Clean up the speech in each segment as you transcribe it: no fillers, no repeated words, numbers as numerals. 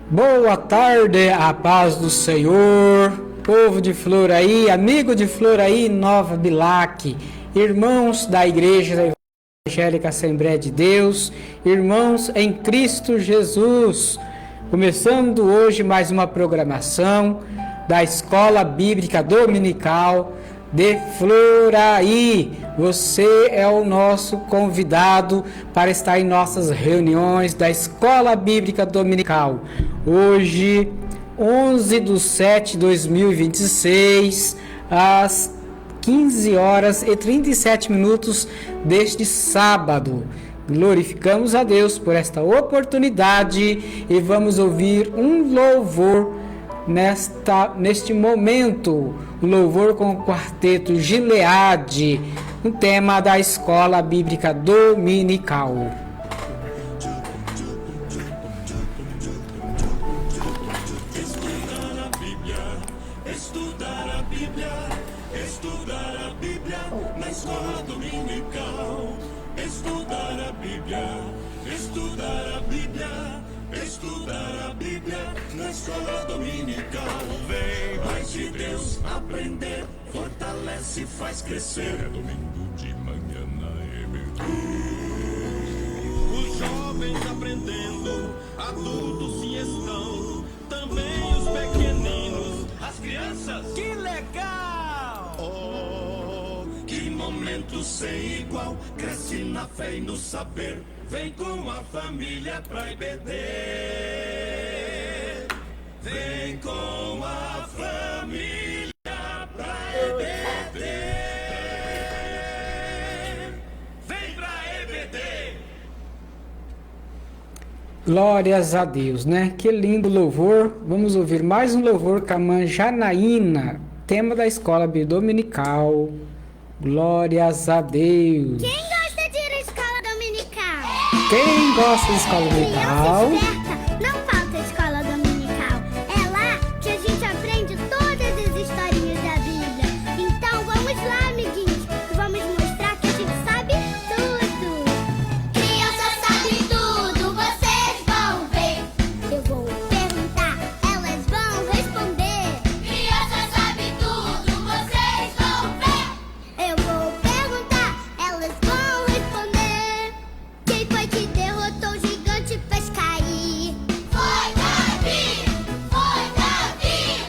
Boa tarde, a paz do Senhor, povo de Floraí, amigo de Floraí, Nova Bilac, irmãos da Igreja Evangélica Assembleia de Deus, irmãos em Cristo Jesus. Começando hoje mais uma programação da Escola Bíblica Dominical de Floraí. Você é o nosso convidado para estar em nossas reuniões da Escola Bíblica Dominical. Hoje, 11/7/2026, às 15 horas e 37 minutos deste sábado. Glorificamos a Deus por esta oportunidade e vamos ouvir um louvor neste momento, o louvor com o quarteto Gileade, um tema da Escola Bíblica Dominical. Na escola dominical, vem mais de Deus aprender, fortalece, faz crescer. É domingo de manhã na EBD. Os jovens aprendendo, adultos sim estão, também os pequeninos, as crianças. Que legal! Oh, que momento sem igual, cresce na fé e no saber, vem com a família pra EBD. Vem com a família pra EBD. Vem pra EBD. Glórias a Deus, né? Que lindo louvor. Vamos ouvir mais um louvor com a irmã Janaína, tema da Escola Bíblica Dominical. Glórias a Deus. Quem gosta de ir à escola dominical? Quem gosta de escola dominical? Não falta escola dominical. É lá que a gente aprende todas as historinhas da Bíblia. Então vamos lá, amiguinhos, que vamos mostrar que a gente sabe tudo. Criança sabe tudo, vocês vão ver. Eu vou perguntar, elas vão responder. Criança sabe tudo, vocês vão ver. Eu vou perguntar, elas vão responder. Quem foi que derrotou o gigante e fez cair? Foi Davi! Foi Davi!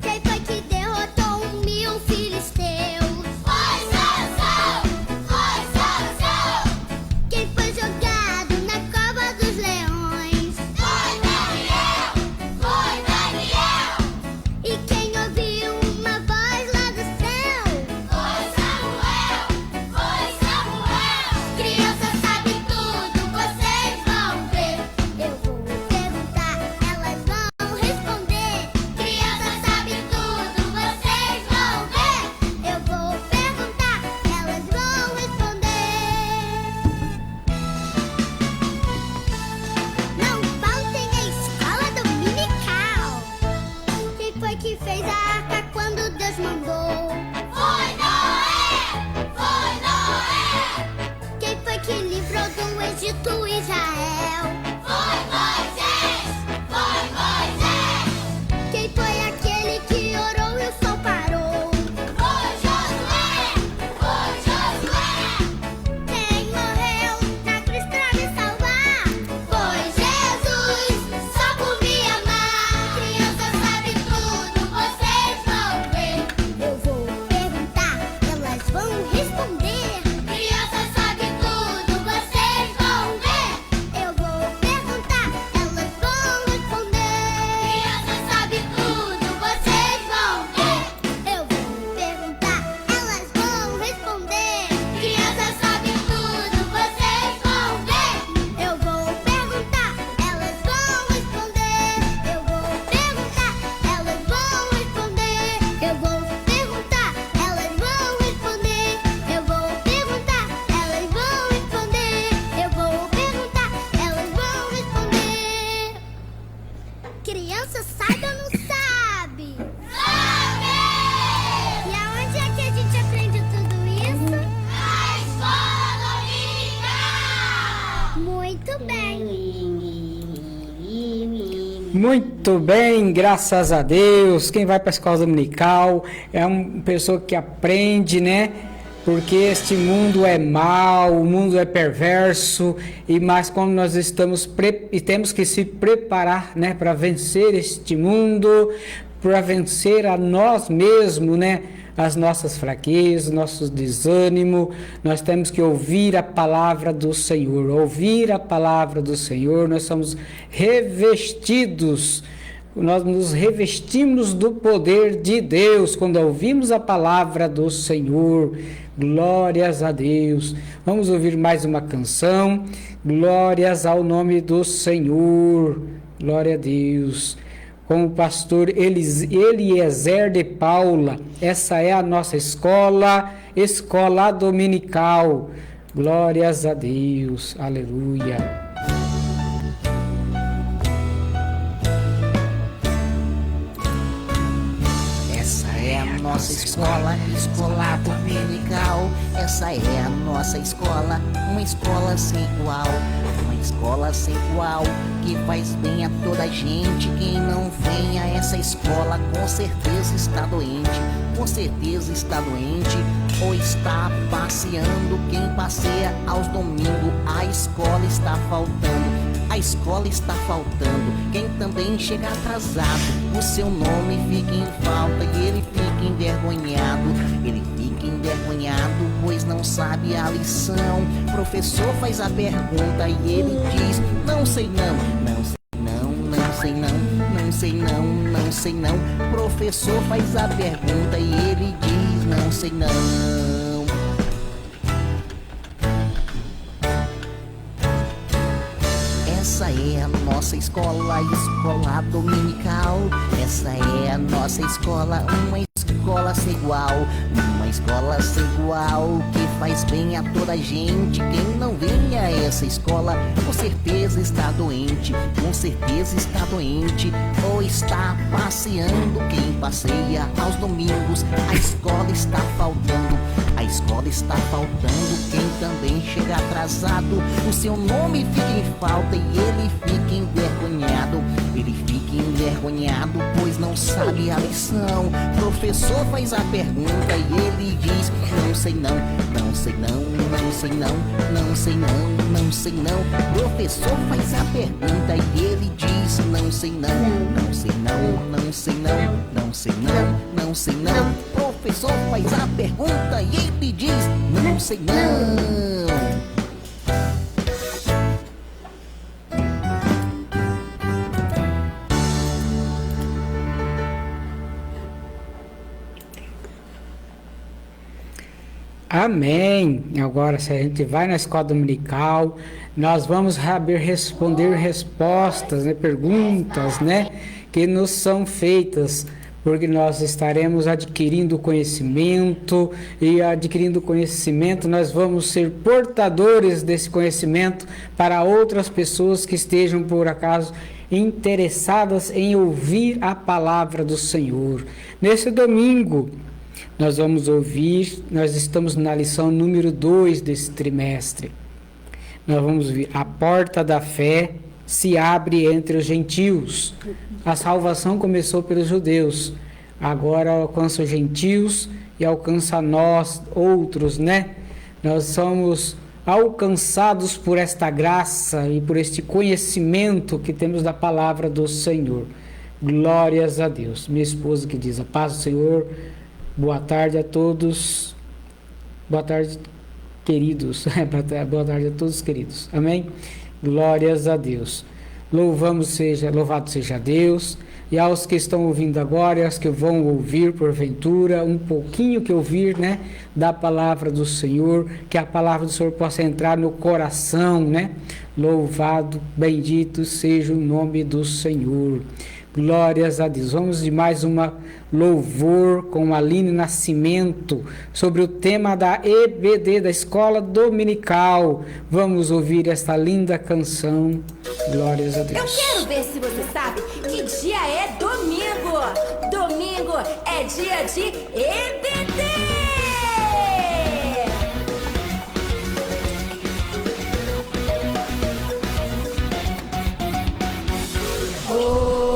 Quem foi que derrotou 1.000 filisteus? Foi Sansão! Foi Sansão! Quem foi jogado na cova dos leões? Foi Daniel! Foi Daniel! E quem ouviu uma voz lá do céu? Foi Samuel! Foi Samuel! Criança sabe tudo, vocês vão ver. Eu vou perguntar, elas vão responder. Criança sabe tudo, vocês vão ver. Eu vou perguntar, elas vão responder. Não faltem a escola dominical. Quem foi que fez a arca quando Deus mandou? Foi Noé! Foi Noé! Quem foi que livrou do Egito Israel? Foi Moisés! Foi Moisés! Quem foi aquele que orou e o sol parou? Foi Josué! Foi Josué! Quem morreu na cruz pra me salvar? Foi Jesus, só por me amar. Criança sabe tudo, vocês vão ver. Eu vou perguntar, elas vão responder. Criança sabe tudo, vocês vão ver. Eu vou perguntar, elas vão responder. Criança sabe tudo, vocês vão ver. Eu vou perguntar, elas vão responder. Criança sabe tudo, vocês vão ver. Eu vou perguntar, elas vão responder. Eu vou perguntar, elas vão responder. Eu vou perguntar, elas vão responder. Eu vou perguntar, elas vão responder. Eu vou perguntar, elas vão responder. Criança sabe ou não sabe? Sabe! E aonde é que a gente aprende tudo isso? Na escola dominical! Muito bem! Muito bem, graças a Deus. Quem vai para a escola dominical é uma pessoa que aprende, né? Porque este mundo é mau, o mundo é perverso, mas como nós temos que se preparar, né, para vencer este mundo, para vencer a nós mesmos, né? As nossas fraquezas, nossos desânimos, nós temos que ouvir a palavra do Senhor. Ouvir a palavra do Senhor, nós somos revestidos, nós nos revestimos do poder de Deus quando ouvimos a palavra do Senhor. Glórias a Deus. Vamos ouvir mais uma canção. Glórias ao nome do Senhor. Glória a Deus. Com o pastor Eliezer de Paula. Essa é a nossa escola dominical. Glórias a Deus. Aleluia. Nossa escola dominical. Essa é a nossa escola, uma escola sem igual. Uma escola sem igual, que faz bem a toda a gente. Quem não vem a essa escola com certeza está doente. Com certeza está doente ou está passeando. Quem passeia aos domingos, a escola está faltando. A escola está faltando. Quem também chega atrasado, o seu nome fica em falta e ele fica envergonhado. Ele fica envergonhado, pois não sabe a lição. O professor faz a pergunta e ele diz: não sei não, não sei não, não sei não, não sei não, não sei não. O professor faz a pergunta e ele diz: não sei não. Essa é a nossa escola dominical. Essa é a nossa escola, uma escola sem igual. Uma escola sem igual, que faz bem a toda a gente. Quem não vem a essa escola, com certeza está doente. Com certeza está doente ou está passeando. Quem passeia aos domingos, a escola está faltando. A escola está faltando. Quem também chega atrasado, o seu nome fica em falta e ele fica envergonhado. Ele fica envergonhado, pois não sabe a lição. O professor faz a pergunta e ele diz: não sei não, não sei não, não sei não, não sei não, não sei não. O professor faz a pergunta e ele diz: não sei não, não sei não, não sei não, não sei não, não sei não. O professor faz a pergunta e ele diz: não sei não. Amém. Agora, se a gente vai na escola dominical, nós vamos responder respostas, né, perguntas, né, que nos são feitas, porque nós estaremos adquirindo conhecimento, e adquirindo conhecimento nós vamos ser portadores desse conhecimento para outras pessoas que estejam, por acaso, interessadas em ouvir a palavra do Senhor. Nesse domingo, nós vamos ouvir, nós estamos na lição número 2 desse trimestre. Nós vamos ver: a porta da fé se abre entre os gentios. A salvação começou pelos judeus, agora alcança os gentios e alcança nós outros, né? Nós somos alcançados por esta graça e por este conhecimento que temos da palavra do Senhor. Glórias a Deus. Minha esposa que diz: a paz do Senhor. Boa tarde a todos. Boa tarde, queridos. Boa tarde a todos, queridos. Amém? Glórias a Deus. Louvado seja Deus. E aos que estão ouvindo agora, e aos que vão ouvir porventura, um pouquinho que ouvir, né, da palavra do Senhor, que a palavra do Senhor possa entrar no coração, né? Louvado, bendito seja o nome do Senhor. Glórias a Deus. Vamos de mais uma louvor com Aline Nascimento sobre o tema da EBD, da Escola Dominical. Vamos ouvir esta linda canção. Glórias a Deus. Eu quero ver se você sabe que dia é domingo. Domingo é dia de EBD. Oh.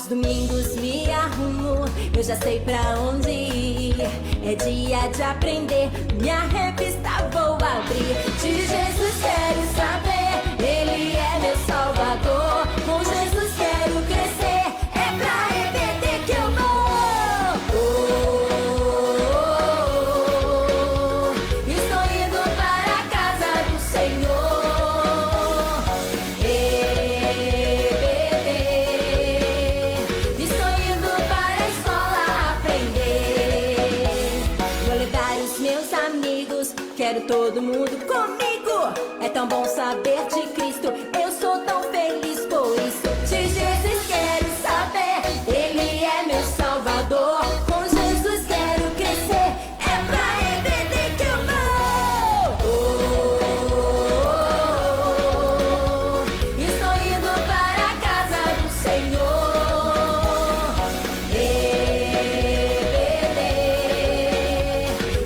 Aos domingos me arrumo, eu já sei pra onde ir. É dia de aprender, minha revista vou abrir. De Jesus quero saber, Ele é meu Salvador. Com Jesus quero crescer, é pra EBD que eu vou. Estou indo para a casa do Senhor. EBD, estou indo para a escola aprender. Vou levar os meus amigos, quero todo mundo comigo. É tão bom saber de Cristo, eu sou tão feliz por isso. De Jesus quero saber, Ele é meu Salvador. Com Jesus quero crescer, é pra EBD que eu vou. Estou indo para a casa do Senhor. EBD,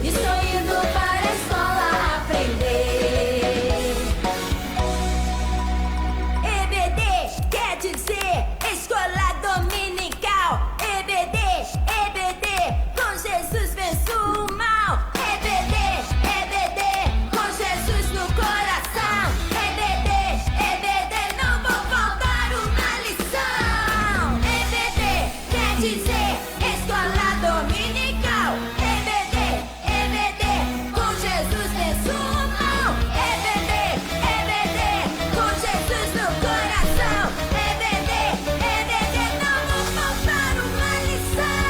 estou indo para a escola aprender. EBD quer dizer escola dominical. EBD, EBD, com Jesus venço o mal. EBD, EBD, com Jesus no coração. EBD, EBD, não vou faltar uma lição. EBD quer dizer escola dominical. EBD, EBD, com Jesus venço o mal. EBD, EBD, com Jesus no coração. EBD, EBD, não vou faltar uma lição.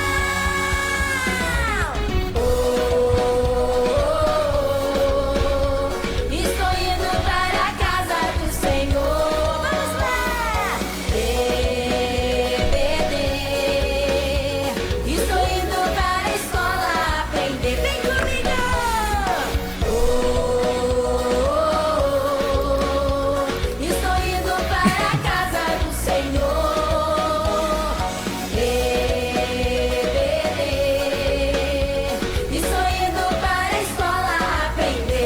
Estou indo para a casa do Senhor. Vamos lá! EBD, estou indo para a escola aprender. Vem comigo! Estou indo para a casa do Senhor. EBD, estou indo para a escola aprender.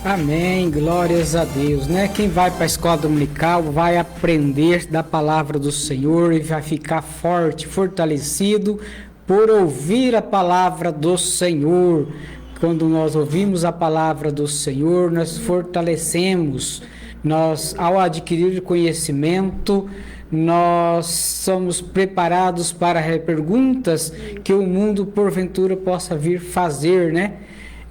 Amém, glórias a Deus, né? Quem vai para a escola dominical vai aprender da palavra do Senhor e vai ficar forte, fortalecido por ouvir a palavra do Senhor. Quando nós ouvimos a palavra do Senhor, nós fortalecemos. Nós, ao adquirir conhecimento, nós somos preparados para perguntas que o mundo porventura possa vir fazer, né?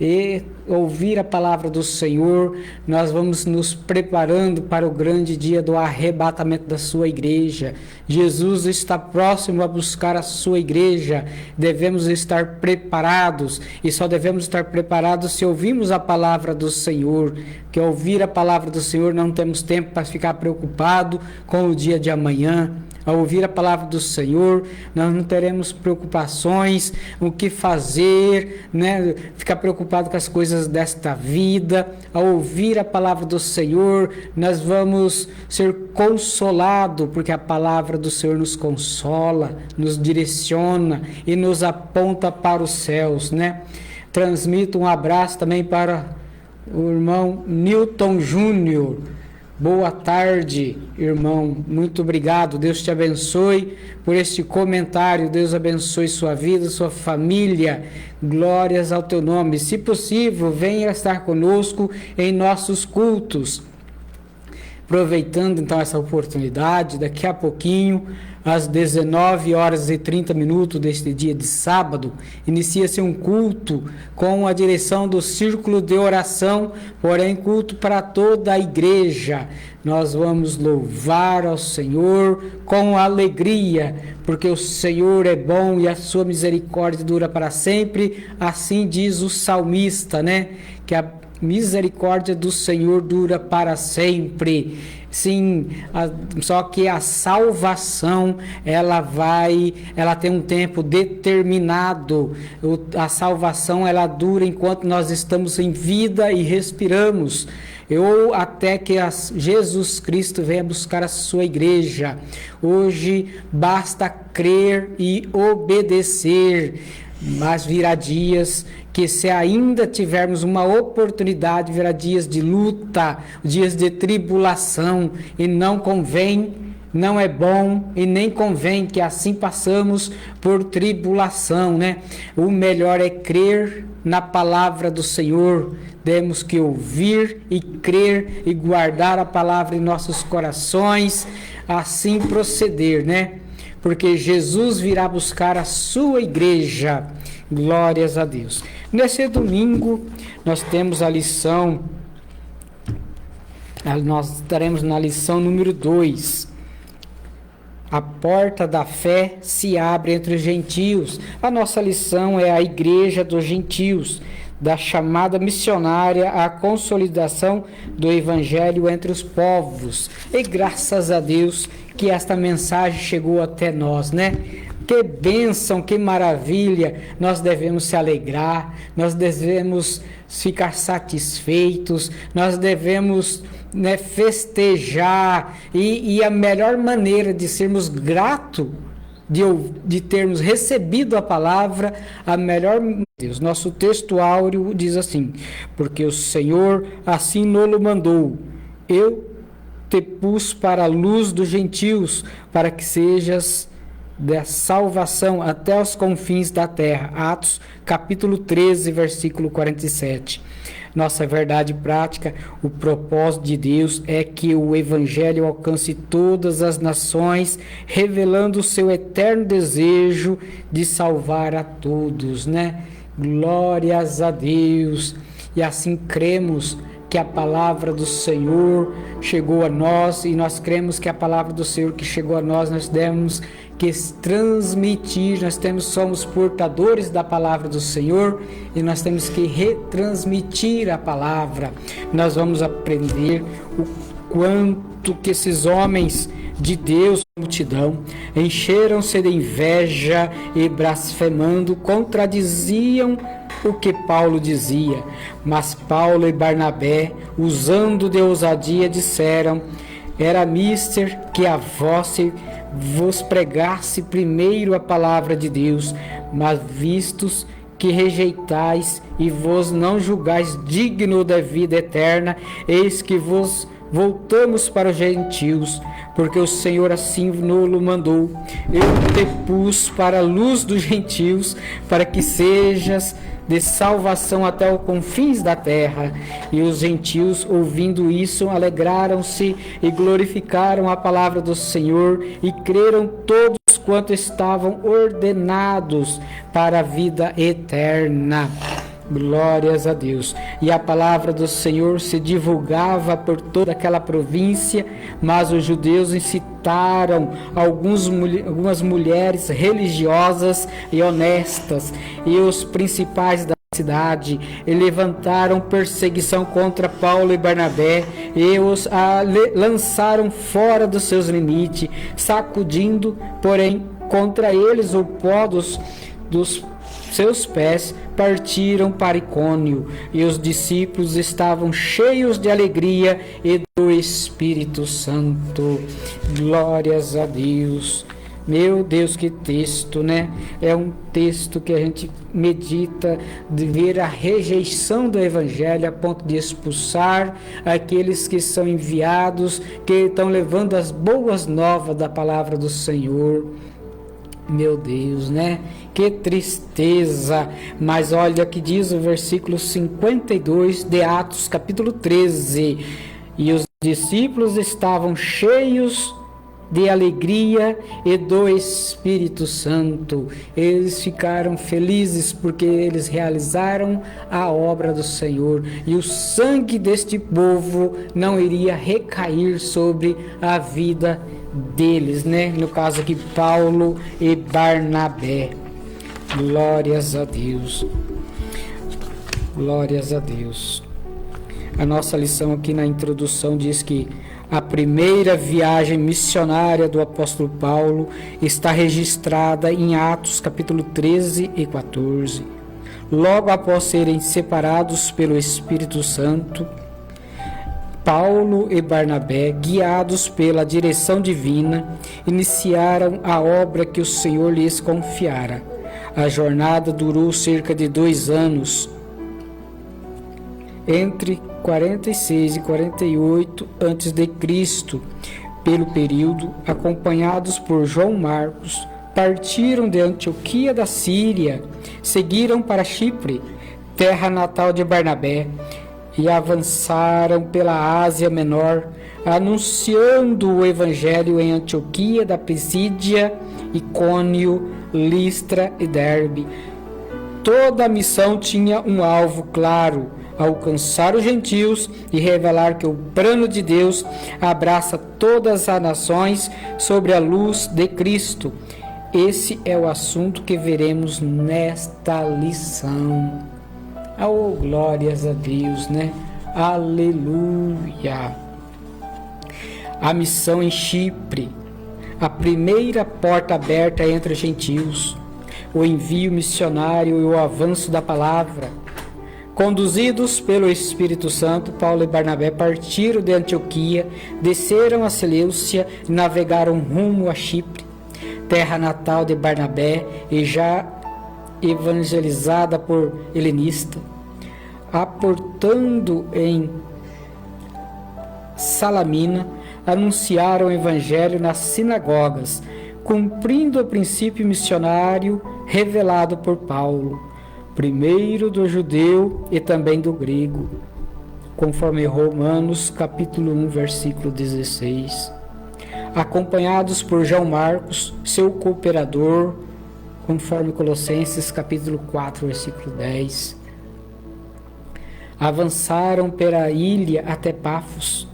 E ouvir a palavra do Senhor, nós vamos nos preparando para o grande dia do arrebatamento da sua igreja. Jesus está próximo a buscar a sua igreja. Devemos estar preparados, e só devemos estar preparados se ouvirmos a palavra do Senhor. Que ao ouvir a palavra do Senhor não temos tempo para ficar preocupado com o dia de amanhã. Ao ouvir a palavra do Senhor, nós não teremos preocupações, o que fazer, né? Ficar preocupado com as coisas desta vida. Ao ouvir a palavra do Senhor, nós vamos ser consolados, porque a palavra do Senhor nos consola, nos direciona e nos aponta para os céus, né? Transmito um abraço também para o irmão Newton Júnior. Boa tarde, irmão. Muito obrigado. Deus te abençoe por este comentário. Deus abençoe sua vida, sua família. Glórias ao teu nome. Se possível, venha estar conosco em nossos cultos. Aproveitando então essa oportunidade, daqui a pouquinho, às 19h30 deste dia de sábado, inicia-se um culto com a direção do Círculo de Oração, porém culto para toda a igreja. Nós vamos louvar ao Senhor com alegria, porque o Senhor é bom e a sua misericórdia dura para sempre. Assim diz o salmista, né? Que a misericórdia do Senhor dura para sempre. Sim, só que a salvação, ela tem um tempo determinado. A salvação, ela dura enquanto nós estamos em vida e respiramos, ou até que Jesus Cristo venha buscar a sua igreja. Hoje basta crer e obedecer. Mas virá dias que, se ainda tivermos uma oportunidade, virá dias de luta, dias de tribulação, e não convém, não é bom e nem convém que assim passamos por tribulação, né? O melhor é crer na palavra do Senhor. Temos que ouvir e crer e guardar a palavra em nossos corações, assim proceder, né? Porque Jesus virá buscar a sua igreja. Glórias a Deus. Nesse domingo, nós temos a lição, nós estaremos na lição número 2. A porta da fé se abre entre os gentios. A nossa lição é a igreja dos gentios, da chamada missionária à consolidação do evangelho entre os povos. E graças a Deus que esta mensagem chegou até nós, né? Que bênção, que maravilha! Nós devemos se alegrar, nós devemos ficar satisfeitos, nós devemos, né, festejar, e a melhor maneira de sermos gratos de termos recebido a palavra, a melhor Deus. Nosso texto áureo diz assim: porque o Senhor assim nos mandou, eu te pus para a luz dos gentios, para que sejas da salvação até os confins da terra. Atos capítulo 13, versículo 47. Nossa verdade prática, o propósito de Deus é que o evangelho alcance todas as nações, revelando o seu eterno desejo de salvar a todos, né? Glórias a Deus. E assim cremos que a palavra do Senhor chegou a nós, e nós cremos que a palavra do Senhor que chegou a nós, nós devemos que transmitir, somos portadores da palavra do Senhor, e nós temos que retransmitir a palavra. Nós vamos aprender o quanto que esses homens de Deus, multidão, encheram-se de inveja e blasfemando, contradiziam o que Paulo dizia. Mas Paulo e Barnabé, usando de ousadia, disseram: era mister que a vos pregasse primeiro a palavra de Deus, mas vistos que rejeitais e vos não julgais digno da vida eterna, eis que vos voltamos para os gentios, porque o Senhor assim nos mandou. Eu te pus para a luz dos gentios, para que sejas de salvação até os confins da terra. E os gentios, ouvindo isso, alegraram-se e glorificaram a palavra do Senhor, e creram todos quanto estavam ordenados para a vida eterna. Glórias a Deus. E a palavra do Senhor se divulgava por toda aquela província, mas os judeus incitaram algumas mulheres religiosas e honestas, e os principais da cidade, e levantaram perseguição contra Paulo e Barnabé, e os lançaram fora dos seus limites, sacudindo, porém, contra eles o pó dos seus pés, partiram para Icônio, e os discípulos estavam cheios de alegria e do Espírito Santo. Glórias a Deus. Meu Deus, que texto, né? É um texto que a gente medita de ver a rejeição do Evangelho a ponto de expulsar aqueles que são enviados, que estão levando as boas novas da palavra do Senhor. Meu Deus, né? Que tristeza. Mas olha que diz o versículo 52 de Atos, capítulo 13. E os discípulos estavam cheios de alegria e do Espírito Santo. Eles ficaram felizes porque eles realizaram a obra do Senhor, e o sangue deste povo não iria recair sobre a vida deles, né? No caso aqui, Paulo e Barnabé. Glórias a Deus. Glórias a Deus. A nossa lição aqui na introdução diz que a primeira viagem missionária do apóstolo Paulo está registrada em Atos capítulo 13 e 14. Logo após serem separados pelo Espírito Santo, Paulo e Barnabé, guiados pela direção divina, iniciaram a obra que o Senhor lhes confiara. A jornada durou cerca de 2 anos, entre 46 e 48 a.C. Pelo período, acompanhados por João Marcos, partiram de Antioquia da Síria, seguiram para Chipre, terra natal de Barnabé, e avançaram pela Ásia Menor, anunciando o Evangelho em Antioquia da Pisídia, Icônio, Listra e Derbe. Toda a missão tinha um alvo claro: alcançar os gentios e revelar que o plano de Deus abraça todas as nações sobre a luz de Cristo. Esse é o assunto que veremos nesta lição. Oh, glórias a Deus, né? Aleluia! A missão em Chipre, a primeira porta aberta entre os gentios, o envio missionário e o avanço da palavra. Conduzidos pelo Espírito Santo, Paulo e Barnabé partiram de Antioquia, desceram a Seleucia e navegaram rumo a Chipre, terra natal de Barnabé e já evangelizada por helenista. Aportando em Salamina, anunciaram o evangelho nas sinagogas, cumprindo o princípio missionário revelado por Paulo, primeiro do judeu e também do grego, conforme Romanos capítulo 1, versículo 16. Acompanhados por João Marcos, seu cooperador, conforme Colossenses capítulo 4, versículo 10. Avançaram pela ilha até Pafos.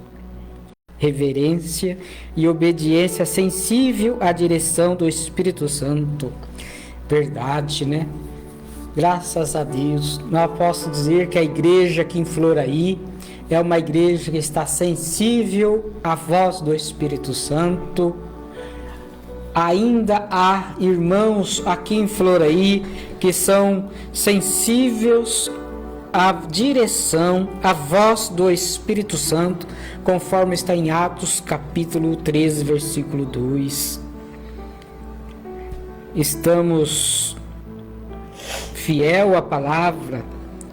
Reverência e obediência sensível à direção do Espírito Santo. Verdade, né? Graças a Deus. Nós posso dizer que a igreja aqui em Floraí é uma igreja que está sensível à voz do Espírito Santo. Ainda há irmãos aqui em Floraí que são sensíveis à direção, à voz do Espírito Santo, conforme está em Atos capítulo 13, versículo 2. Estamos fiel à palavra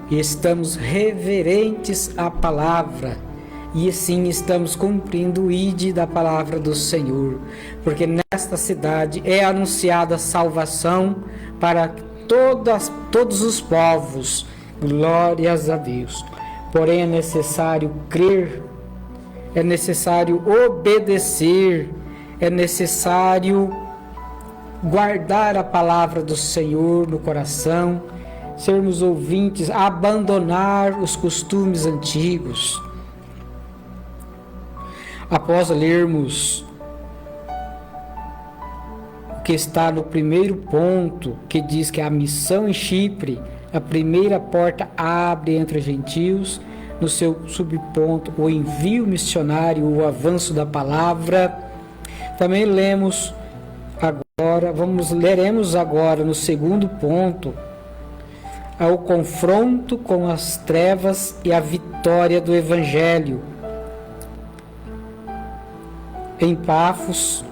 e estamos reverentes à palavra, e assim estamos cumprindo o ID da palavra do Senhor, porque nesta cidade é anunciada salvação para todos os povos. Glórias a Deus. Porém é necessário crer, é necessário obedecer, é necessário guardar a palavra do Senhor no coração, sermos ouvintes, abandonar os costumes antigos. Após lermos o que está no primeiro ponto, que diz que a missão em Chipre, a primeira porta abre entre os gentios, no seu subponto, o envio missionário, o avanço da palavra. Também leremos agora no segundo ponto, ao confronto com as trevas e a vitória do Evangelho. Em Pafos,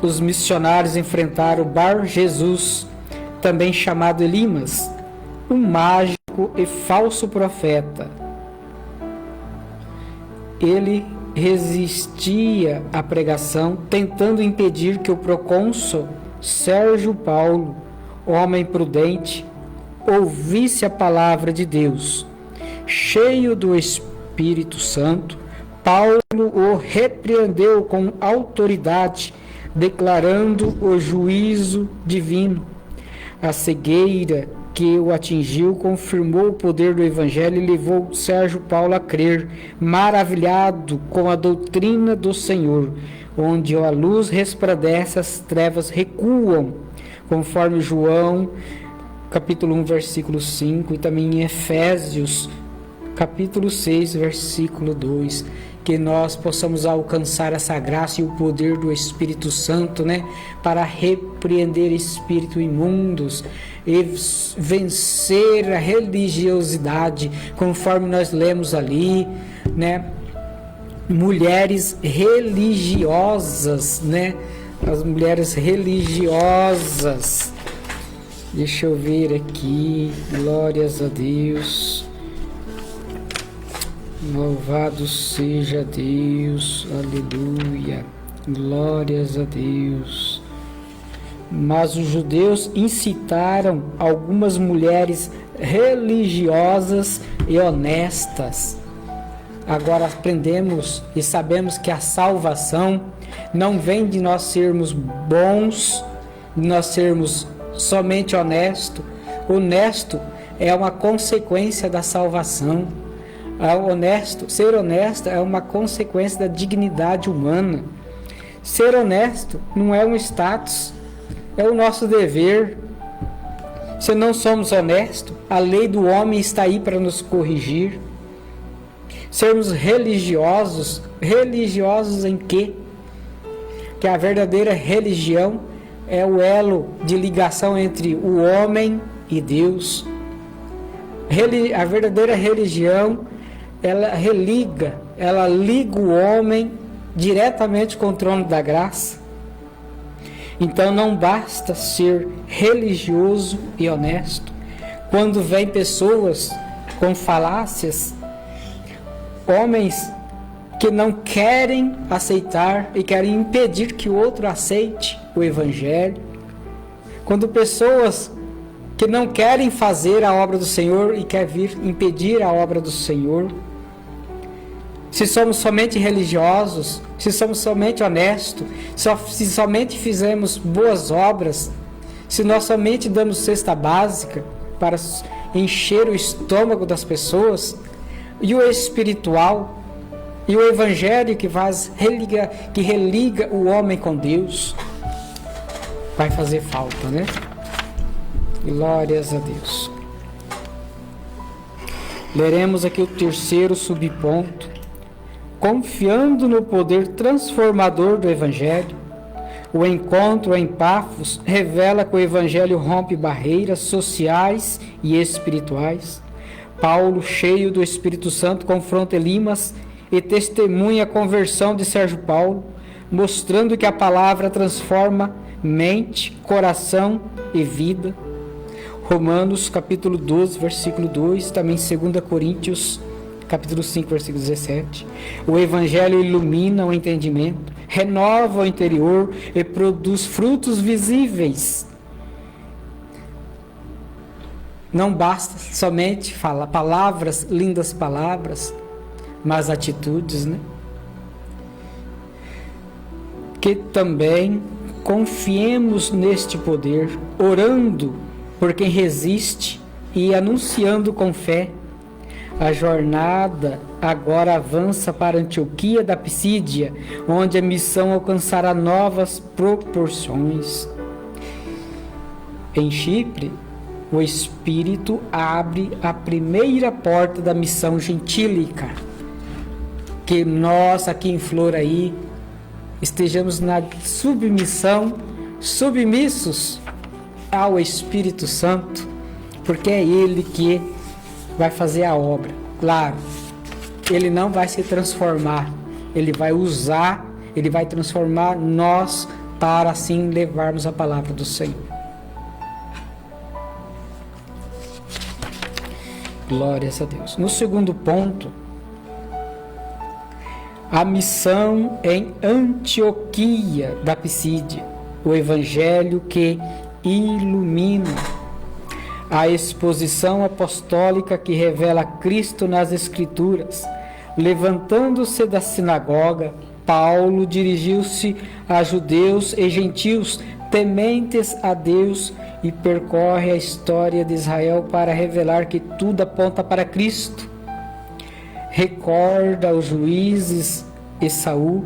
os missionários enfrentaram Bar Jesus, também chamado Elimas, um mágico e falso profeta. Ele resistia à pregação, tentando impedir que o procônsul Sérgio Paulo, homem prudente, ouvisse a palavra de Deus. Cheio do Espírito Santo, Paulo o repreendeu com autoridade, declarando o juízo divino. A cegueira que o atingiu confirmou o poder do Evangelho e levou Sérgio Paulo a crer, maravilhado com a doutrina do Senhor. Onde a luz resplandece, as trevas recuam, conforme João capítulo 1, versículo 5, e também em Efésios capítulo 6, versículo 2. Que nós possamos alcançar essa graça e o poder do Espírito Santo, né, para repreender espíritos imundos e vencer a religiosidade, conforme nós lemos ali, né, mulheres religiosas, né, as mulheres religiosas Deixa eu ver aqui. Glórias a Deus. Louvado seja Deus. Aleluia. Glórias a Deus. Mas os judeus incitaram algumas mulheres religiosas e honestas. Agora aprendemos e sabemos que a salvação não vem de nós sermos bons, de nós sermos somente honestos. Honesto é uma consequência da salvação. Ser honesto é uma consequência da dignidade humana. Ser honesto não é um status, é o nosso dever. Se não somos honestos, a lei do homem está aí para nos corrigir. Sermos religiosos, religiosos em quê? Que a verdadeira religião é o elo de ligação entre o homem e Deus. A verdadeira religião, ela liga o homem diretamente com o trono da graça. Então não basta ser religioso e honesto. Quando vem pessoas com falácias, homens que não querem aceitar e querem impedir que o outro aceite o Evangelho, quando pessoas que não querem fazer a obra do Senhor e querem vir impedir a obra do Senhor, se somos somente religiosos, se somos somente honestos, se somente fizemos boas obras, se nós somente damos cesta básica para encher o estômago das pessoas, e o espiritual, e o Evangelho que religa o homem com Deus, vai fazer falta, né? Glórias a Deus. Leremos aqui o terceiro subponto. Confiando no poder transformador do Evangelho, o encontro em Pafos revela que o Evangelho rompe barreiras sociais e espirituais. Paulo, cheio do Espírito Santo, confronta Elimas e testemunha a conversão de Sérgio Paulo, mostrando que a palavra transforma mente, coração e vida. Romanos capítulo 12, versículo 2, também 2 Coríntios capítulo 5, versículo 17. O Evangelho ilumina o entendimento, renova o interior e produz frutos visíveis. Não basta somente falar palavras, lindas palavras, mas atitudes, né? Que também confiemos neste poder, orando por quem resiste e anunciando com fé. A jornada agora avança para Antioquia da Pisídia, onde a missão alcançará novas proporções. Em Chipre, o Espírito abre a primeira porta da missão gentílica. Que nós aqui em Floraí estejamos na submissão, submissos ao Espírito Santo, porque é Ele que vai fazer a obra. Claro, Ele não vai se transformar, Ele vai usar, Ele vai transformar nós para assim levarmos a palavra do Senhor. Glórias a Deus. No segundo ponto, a missão em Antioquia da Pisídia, o Evangelho que ilumina. A exposição apostólica que revela Cristo nas Escrituras. Levantando-se da sinagoga, Paulo dirigiu-se a judeus e gentios tementes a Deus e percorre a história de Israel para revelar que tudo aponta para Cristo. Recorda os juízes e Saul.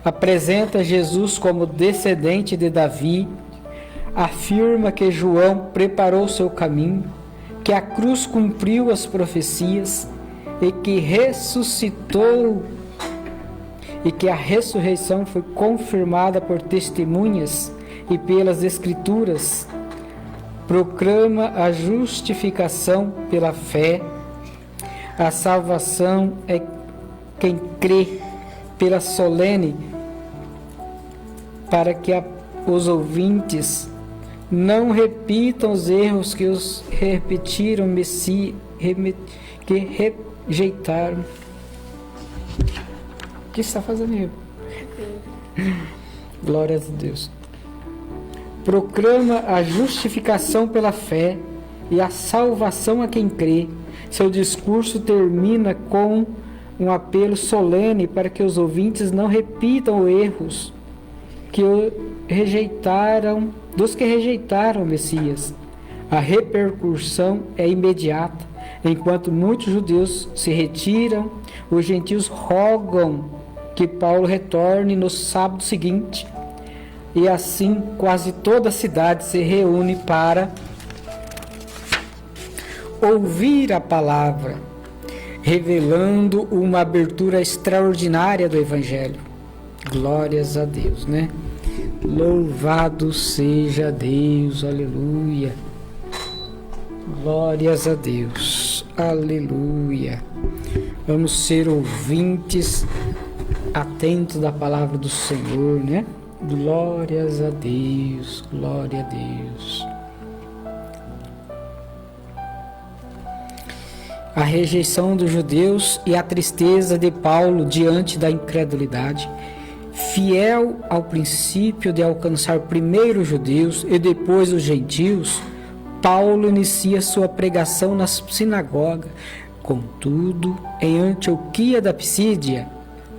Apresenta Jesus como descendente de Davi. Afirma que João preparou seu caminho, que a cruz cumpriu as profecias e que ressuscitou, e que a ressurreição foi confirmada por testemunhas e pelas Escrituras. Proclama a justificação pela fé. A salvação é quem crê pela solene, para que os ouvintes não repitam os erros que os repetiram, que rejeitaram. O que está fazendo aí? Glória a Deus. Proclama a justificação pela fé e a salvação a quem crê. Seu discurso termina com um apelo solene para que os ouvintes não repitam os erros dos que rejeitaram o Messias. A repercussão é imediata. Enquanto muitos judeus se retiram, os gentios rogam que Paulo retorne no sábado seguinte. E assim quase toda a cidade se reúne para ouvir a palavra, revelando uma abertura extraordinária do Evangelho. Glórias a Deus, né? Louvado seja Deus, aleluia. Glórias a Deus, aleluia. Vamos ser ouvintes atentos da palavra do Senhor, né? Glórias a Deus, glória a Deus. A rejeição dos judeus e a tristeza de Paulo diante da incredulidade. Fiel ao princípio de alcançar primeiro os judeus e depois os gentios, Paulo inicia sua pregação na sinagoga. Contudo, em Antioquia da Pisídia,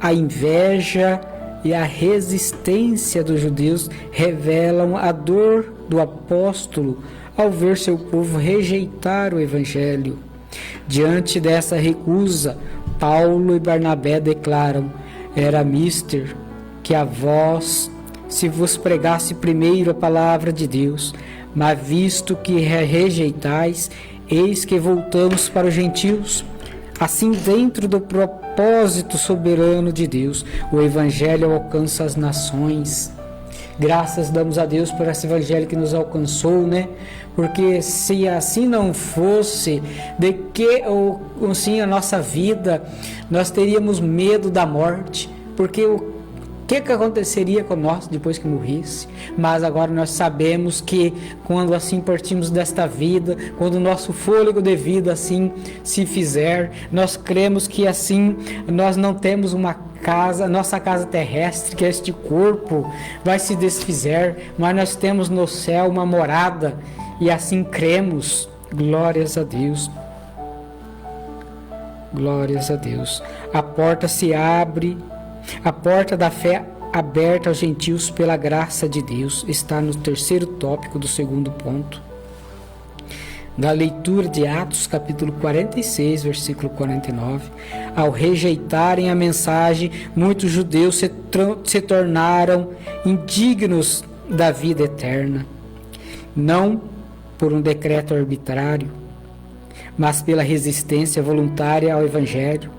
a inveja e a resistência dos judeus revelam a dor do apóstolo ao ver seu povo rejeitar o Evangelho. Diante dessa recusa, Paulo e Barnabé declaram: era mister que a vós se vos pregasse primeiro a palavra de Deus, mas visto que rejeitais, eis que voltamos para os gentios. Assim, dentro do propósito soberano de Deus, o Evangelho alcança as nações. Graças damos a Deus por esse Evangelho que nos alcançou, né? Porque se assim não fosse, de que ou assim a nossa vida, nós teríamos medo da morte, porque o que aconteceria com nós depois que morresse? Mas agora nós sabemos que quando assim partimos desta vida, quando o nosso fôlego de vida assim se fizer, nós cremos que assim nós não temos uma casa, nossa casa terrestre, que este corpo vai se desfizer, mas nós temos no céu uma morada, e assim cremos. Glórias a Deus. Glórias a Deus. A porta se abre. A porta da fé aberta aos gentios pela graça de Deus está no terceiro tópico do segundo ponto. Da leitura de Atos, capítulo 46, versículo 49. Ao rejeitarem a mensagem, muitos judeus se tornaram indignos da vida eterna. Não por um decreto arbitrário, mas pela resistência voluntária ao Evangelho.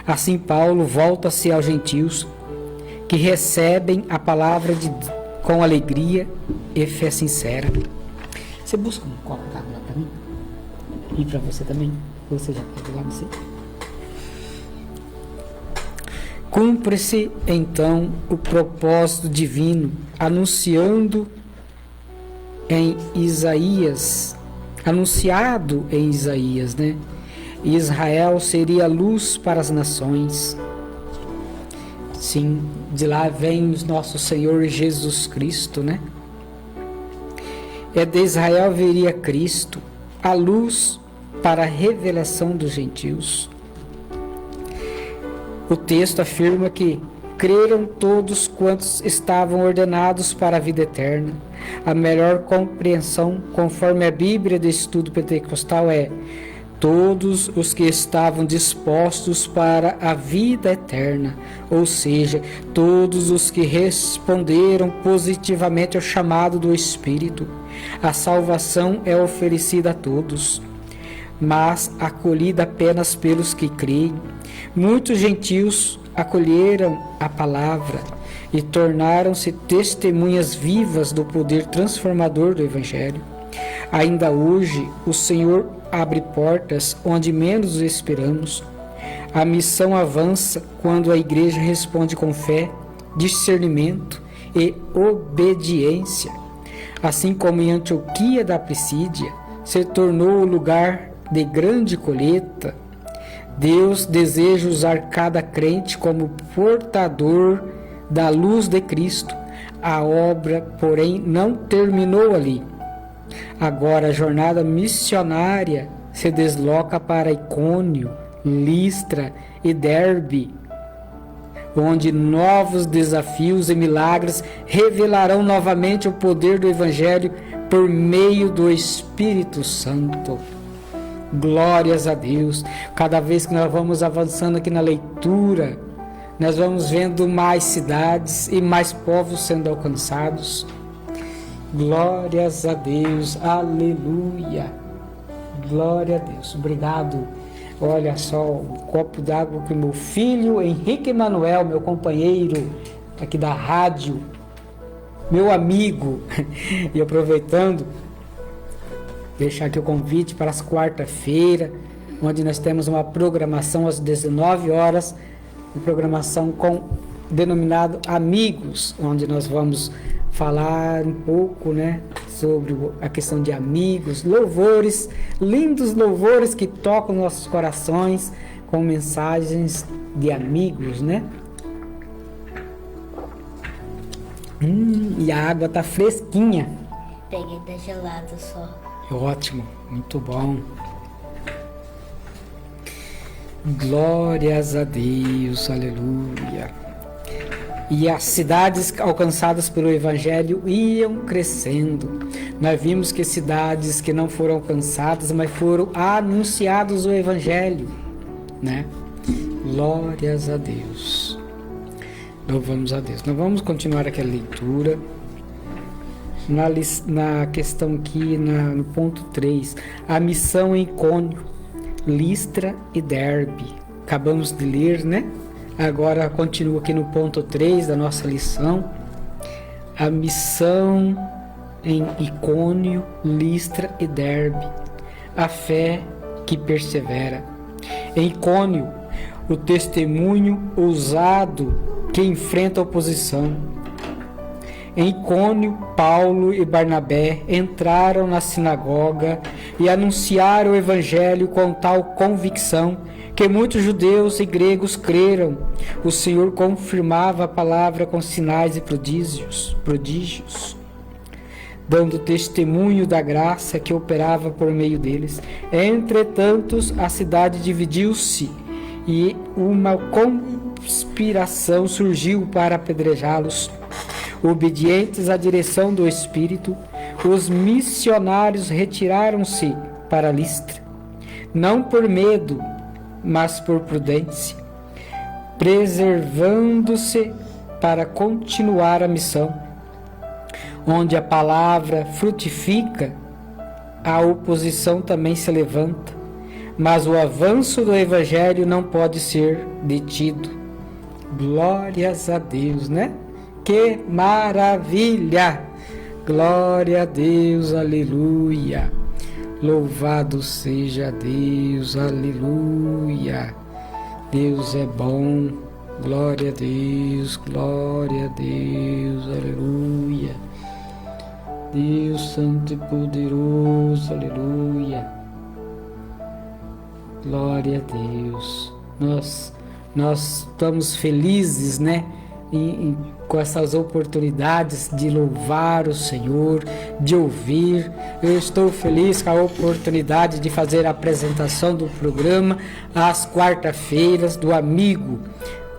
Assim, Paulo volta-se aos gentios que recebem a palavra com alegria e fé sincera. Você busca um copo d'água lá para mim? E para você também? Você já quer lá você? Cumpre-se então o propósito divino anunciado em Isaías, né? Israel seria luz para as nações. Sim, de lá vem o nosso Senhor Jesus Cristo, né? De Israel viria Cristo, a luz para a revelação dos gentios. O texto afirma que creram todos quantos estavam ordenados para a vida eterna. A melhor compreensão, conforme a Bíblia de Estudo Pentecostal, é todos os que estavam dispostos para a vida eterna, ou seja, todos os que responderam positivamente ao chamado do Espírito. A salvação é oferecida a todos, mas acolhida apenas pelos que creem. Muitos gentios acolheram a palavra e tornaram-se testemunhas vivas do poder transformador do Evangelho. Ainda hoje, o Senhor abre portas onde menos esperamos. A missão avança quando a igreja responde com fé, discernimento e obediência. assim como em Antioquia da Pisídia, se tornou o lugar de grande colheita. Deus deseja usar cada crente como portador da luz de Cristo. A obra, porém, não terminou ali. Agora a jornada missionária se desloca para Icônio, Listra e Derbe, onde novos desafios e milagres revelarão novamente o poder do Evangelho por meio do Espírito Santo. Glórias a Deus. Cada vez que nós vamos avançando aqui na leitura, nós vamos vendo mais cidades e mais povos sendo alcançados. Glórias a Deus, aleluia. Glória a Deus, obrigado. Olha só o copo d'água que meu filho Henrique Emanuel, meu companheiro aqui da rádio, meu amigo, e aproveitando, deixar aqui o convite para as quarta-feira, onde nós temos uma programação às 19 horas, uma programação denominado Amigos, onde nós vamos falar um pouco, sobre a questão de amigos, louvores, lindos louvores que tocam nossos corações com mensagens de amigos, E a água tá fresquinha. Peguei da gelada só. Ótimo, muito bom. Glórias a Deus, aleluia. E as cidades alcançadas pelo Evangelho iam crescendo. Nós vimos que cidades que não foram alcançadas, mas foram anunciados o Evangelho, Glórias a Deus. Louvamos a Deus. Nós vamos continuar aqui a leitura. Na questão aqui, no ponto 3, a missão em Icônio, Listra e Derbe. Acabamos de ler, Agora continua aqui no ponto 3 da nossa lição. A missão em Icônio, Listra e Derbe. A fé que persevera. Em Icônio, o testemunho ousado que enfrenta a oposição. Em Icônio, Paulo e Barnabé entraram na sinagoga e anunciaram o evangelho com tal convicção que muitos judeus e gregos creram. O Senhor confirmava a palavra com sinais e prodígios, dando testemunho da graça que operava por meio deles. Entretanto, a cidade dividiu-se e uma conspiração surgiu para apedrejá-los. Obedientes à direção do Espírito, os missionários retiraram-se para Listra, não por medo, mas por prudência, preservando-se para continuar a missão. Onde a palavra frutifica, a oposição também se levanta, mas o avanço do Evangelho não pode ser detido. Glórias a Deus, Que maravilha! Glória a Deus, aleluia! Louvado seja Deus, aleluia! Deus é bom, glória a Deus, aleluia! Deus santo e poderoso, aleluia! Glória a Deus! Nós estamos felizes, com essas oportunidades de louvar o Senhor, de ouvir. Eu estou feliz com a oportunidade de fazer a apresentação do programa às quarta-feiras do Amigo,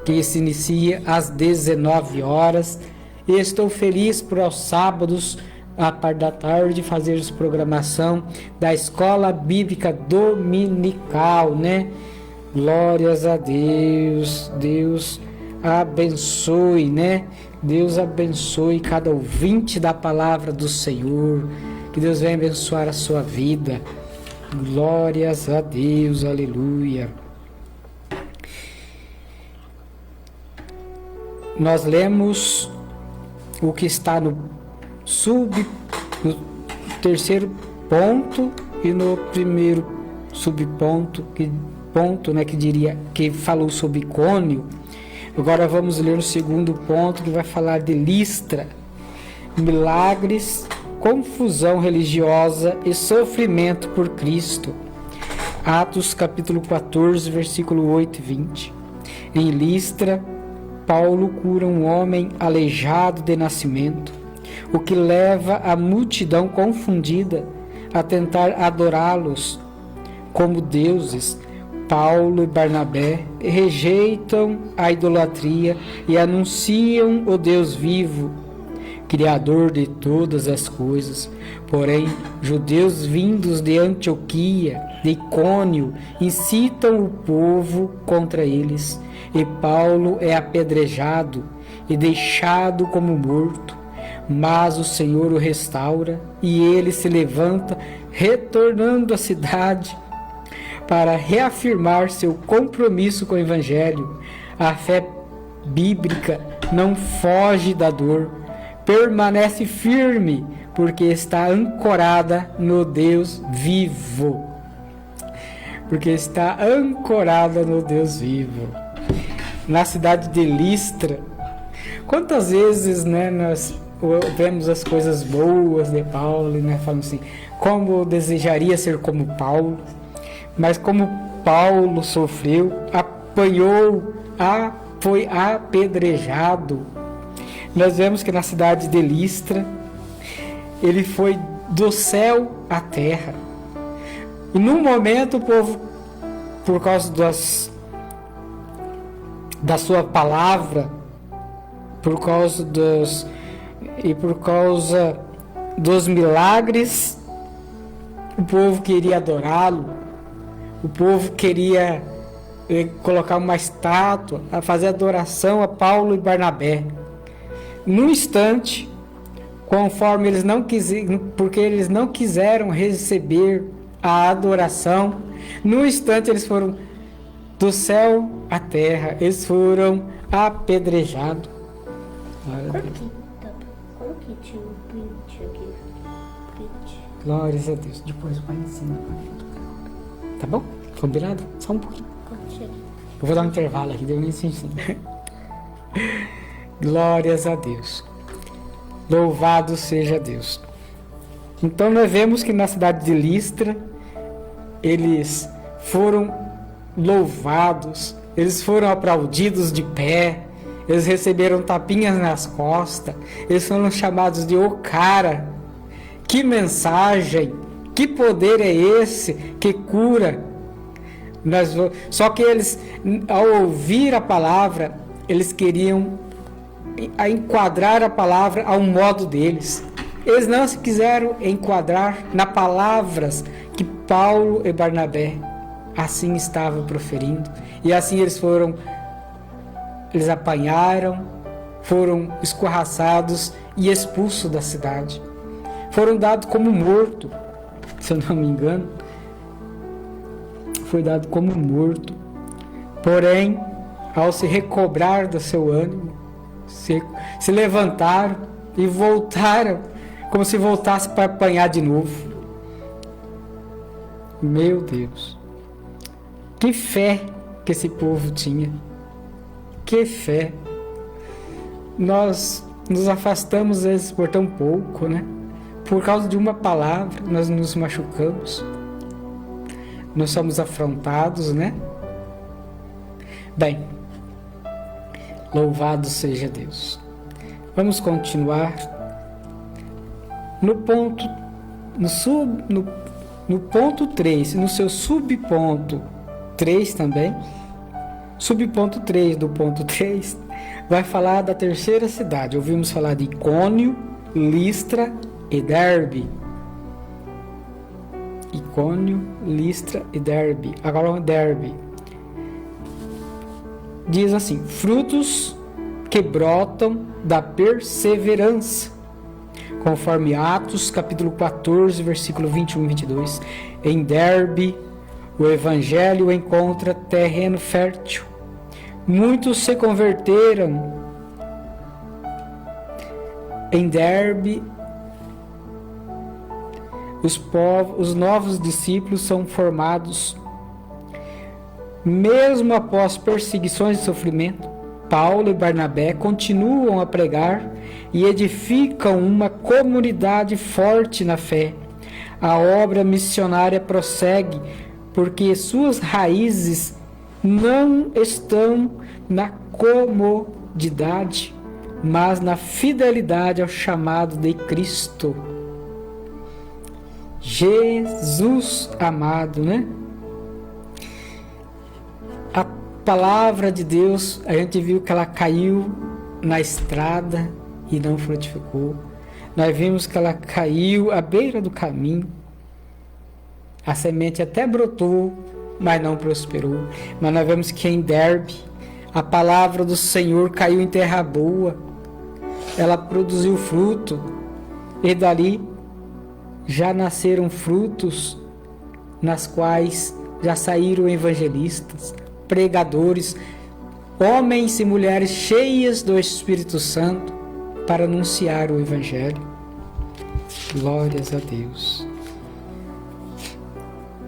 que se inicia às 19 horas. E estou feliz por aos sábados, à parte da tarde, fazer a programação da Escola Bíblica Dominical, Glórias a Deus. Deus abençoe, Deus abençoe cada ouvinte da palavra do Senhor. Que Deus venha abençoar a sua vida. Glórias a Deus, aleluia. Nós lemos o que está no terceiro ponto e no primeiro subponto, que falou sobre Icônio. Agora vamos ler o segundo ponto, que vai falar de Listra, milagres confusão religiosa e sofrimento por Cristo. Atos capítulo 14, versículo 8 e 20. Em Listra, Paulo cura um homem aleijado de nascimento, o que leva a multidão confundida a tentar adorá-los como deuses. Paulo e Barnabé rejeitam a idolatria e anunciam o Deus vivo, Criador de todas as coisas. Porém, judeus vindos de Antioquia, de Icônio, incitam o povo contra eles, e Paulo é apedrejado e deixado como morto. Mas o Senhor o restaura e ele se levanta, retornando à cidade para reafirmar seu compromisso com o Evangelho. A fé bíblica não foge da dor, permanece firme, porque está ancorada no Deus vivo. Porque está ancorada no Deus vivo. Na cidade de Listra, quantas vezes, né, nós vemos as coisas boas de Paulo, né, falando assim, como eu desejaria ser como Paulo, mas como Paulo sofreu, apanhou, foi apedrejado. Nós vemos que na cidade de Listra, ele foi do céu à terra. E num momento o povo, por causa da sua palavra, por causa dos milagres, o povo queria adorá-lo, o povo queria colocar uma estátua, a fazer adoração a Paulo e Barnabé. Num instante, conforme eles não quiseram, porque eles não quiseram receber a adoração, num instante eles foram do céu à terra, eles foram apedrejados. Glórias a Deus. Depois vai em cima. Tá bom? Combinado? Só um pouquinho. Eu vou dar um intervalo aqui, deu nem sentido. Glórias a Deus. Louvado seja Deus. Então nós vemos que na cidade de Listra eles foram louvados, eles foram aplaudidos de pé, eles receberam tapinhas nas costas, eles foram chamados de o cara. Que mensagem, que poder é esse que cura? Só que eles, ao ouvir a palavra, eles queriam enquadrar a palavra ao modo deles. Eles não se quiseram enquadrar nas palavras que Paulo e Barnabé assim estavam proferindo. E assim eles apanharam, foram escorraçados e expulsos da cidade. Foram dados como morto, se eu não me engano. Foi dado como morto. Porém, ao se recobrar do seu ânimo, se levantaram e voltaram, como se voltasse para apanhar de novo. Meu Deus, que fé que esse povo tinha, que fé. Nós nos afastamos deles por tão pouco, né? Por causa de uma palavra, nós nos machucamos, nós somos afrontados, né? Bem, louvado seja Deus. Vamos continuar no ponto 3, no seu subponto 3 também. Subponto 3 do ponto 3 vai falar da terceira cidade. Ouvimos falar de Icônio, Listra e Derbe. Icônio, Listra e Derbe. Agora Derbe. Diz assim: frutos que brotam da perseverança, conforme Atos capítulo 14, versículo 21 e 22. Em Derbe, o Evangelho encontra terreno fértil. Muitos se converteram. Em Derbe, os novos discípulos são formados. Mesmo após perseguições e sofrimento, Paulo e Barnabé continuam a pregar e edificam uma comunidade forte na fé. A obra missionária prossegue porque suas raízes não estão na comodidade, mas na fidelidade ao chamado de Cristo. Jesus amado, né? A palavra de Deus, a gente viu que ela caiu na estrada e não frutificou. Nós vimos que ela caiu à beira do caminho. A semente até brotou, mas não prosperou. Mas nós vemos que em Derbe, a palavra do Senhor caiu em terra boa. Ela produziu fruto. E dali já nasceram frutos, nas quais já saíram evangelistas, pregadores, homens e mulheres cheias do Espírito Santo para anunciar o Evangelho. Glórias a Deus.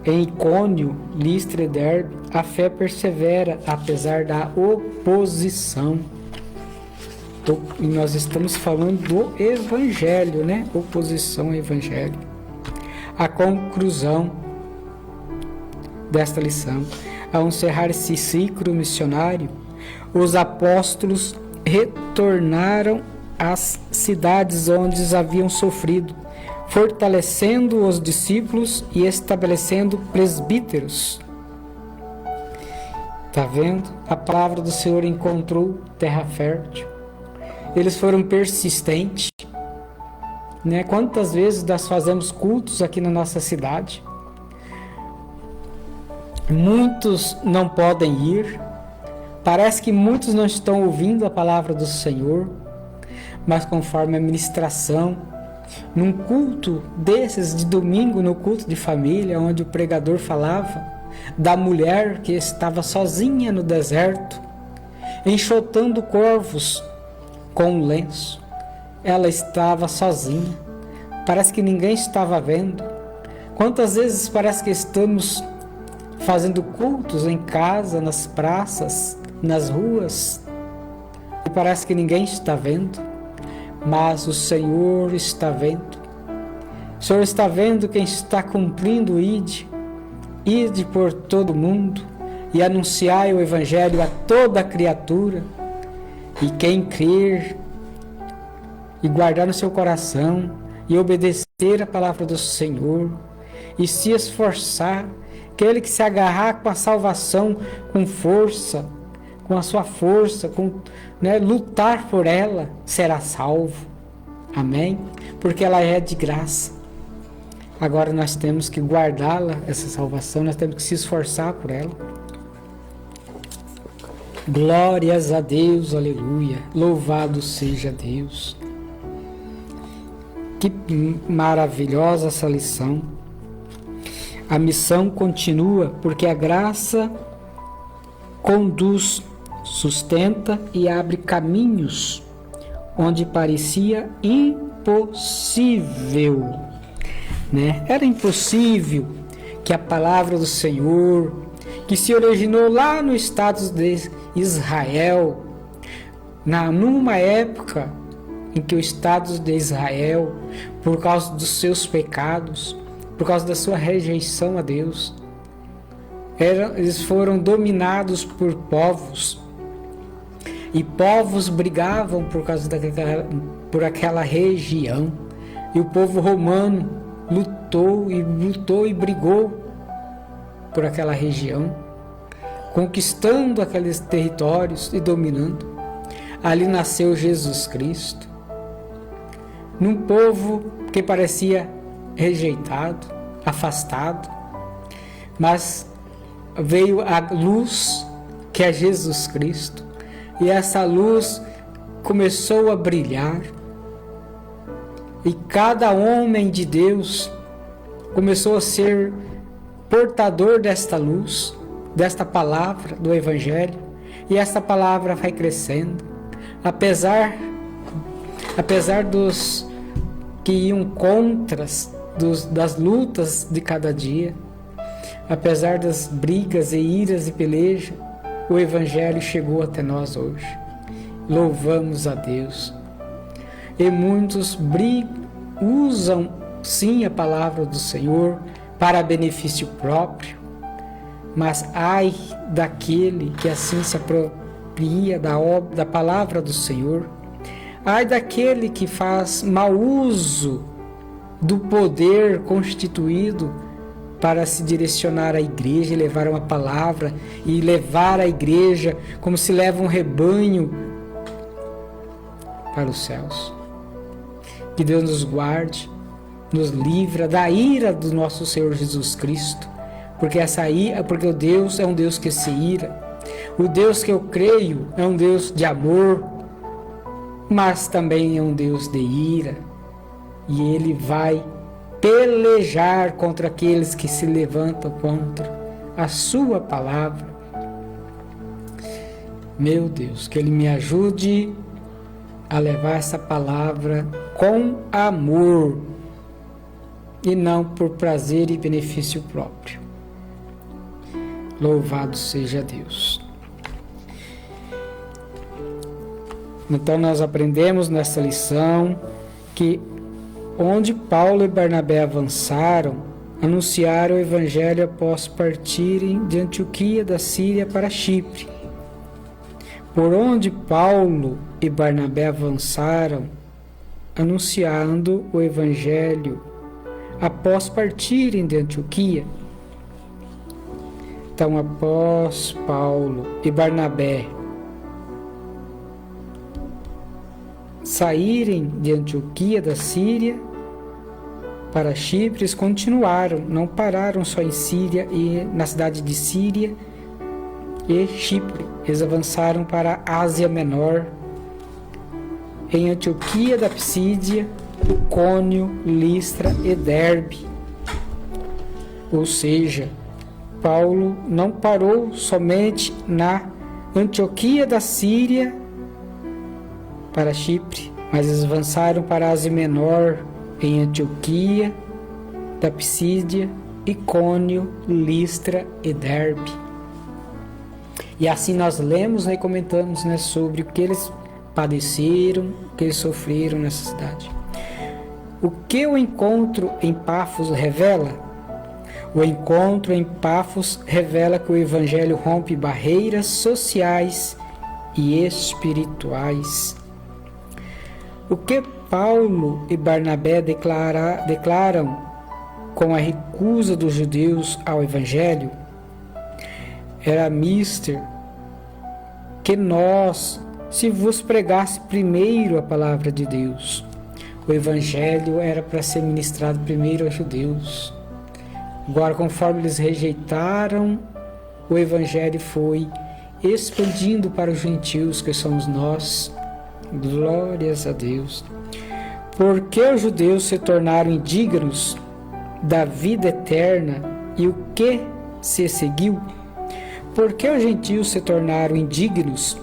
Em Icônio, Listra e Derbe, a fé persevera apesar da oposição. E nós estamos falando do Evangelho, né? Oposição ao Evangelho. A conclusão desta lição: ao encerrar esse ciclo missionário, os apóstolos retornaram às cidades onde haviam sofrido, fortalecendo os discípulos e estabelecendo presbíteros. Está vendo? A palavra do Senhor encontrou terra fértil. Eles foram persistentes, né? Quantas vezes nós fazemos cultos aqui na nossa cidade? Muitos não podem ir. Parece que muitos não estão ouvindo a palavra do Senhor, mas conforme a ministração, num culto desses de domingo, no culto de família, onde o pregador falava da mulher que estava sozinha no deserto, enxotando corvos com um lenço. Ela estava sozinha. Parece que ninguém estava vendo. Quantas vezes parece que estamos fazendo cultos em casa, nas praças, nas ruas, e parece que ninguém está vendo, mas o Senhor está vendo. O Senhor está vendo quem está cumprindo o ide por todo mundo e anunciai o Evangelho a toda criatura. E quem crer e guardar no seu coração e obedecer a palavra do Senhor e se esforçar, aquele que se agarrar com a salvação com força, com a sua força, lutar por ela, será salvo. Amém? Porque ela é de graça. Agora nós temos que guardá-la, essa salvação, nós temos que se esforçar por ela. Glórias a Deus, aleluia, louvado seja Deus. Que maravilhosa essa lição. A missão continua porque a graça conduz, sustenta e abre caminhos onde parecia impossível, né? Era impossível que a palavra do Senhor, que se originou lá no estado de Israel, numa época em que o estado de Israel, por causa dos seus pecados, por causa da sua rejeição a Deus, eles foram dominados por povos, e povos brigavam por aquela região, e o povo romano lutou e brigou por aquela região, conquistando aqueles territórios e dominando. Ali nasceu Jesus Cristo, num povo que parecia rejeitado, afastado, mas veio a luz, que é Jesus Cristo, e essa luz começou a brilhar, e cada homem de Deus começou a ser portador desta luz, desta palavra do Evangelho, e essa palavra vai crescendo, apesar dos que iam contra das lutas de cada dia, apesar das brigas e iras e pelejas, o Evangelho chegou até nós hoje. Louvamos a Deus. E muitos usam sim a palavra do Senhor para benefício próprio, mas ai daquele que assim se apropria da palavra do Senhor, ai daquele que faz mau uso do poder constituído para se direcionar à igreja e levar uma palavra e levar a igreja como se leva um rebanho para os céus. Que Deus nos guarde, nos livra da ira do nosso Senhor Jesus Cristo, porque o Deus é um Deus que se ira. O Deus que eu creio é um Deus de amor, mas também é um Deus de ira, e Ele vai pelejar contra aqueles que se levantam contra a sua palavra. Meu Deus, que Ele me ajude a levar essa palavra com amor e não por prazer e benefício próprio. Louvado seja Deus. Então nós aprendemos nessa lição que onde Paulo e Barnabé avançaram, anunciaram o evangelho após partirem de Antioquia da Síria para Chipre. Por onde Paulo e Barnabé avançaram, anunciando o evangelho após partirem de Antioquia. Então, após Paulo e Barnabé saírem de Antioquia da Síria para Chipre, eles continuaram, não pararam só em Síria e na cidade de Síria e Chipre. Eles avançaram para a Ásia Menor, em Antioquia da Psídia, Icônio, Listra e Derbe. Ou seja, Paulo não parou somente na Antioquia da Síria para Chipre, mas eles avançaram para a Ásia Menor, em Antioquia da Psídia, Icônio, Listra e Derbe. E assim nós lemos e comentamos sobre o que eles padeceram, o que eles sofreram nessa cidade. O que o encontro em Pafos revela? O encontro em Pafos revela que o Evangelho rompe barreiras sociais e espirituais. O que Paulo e Barnabé declaram com a recusa dos judeus ao Evangelho era mister que nós, se vos pregasse primeiro a palavra de Deus. O Evangelho era para ser ministrado primeiro aos judeus. Agora, conforme eles rejeitaram, o Evangelho foi expandindo para os gentios, que somos nós. Glórias a Deus. Porque os judeus se tornaram indignos da vida eterna e o que se seguiu? Porque os gentios se tornaram indignos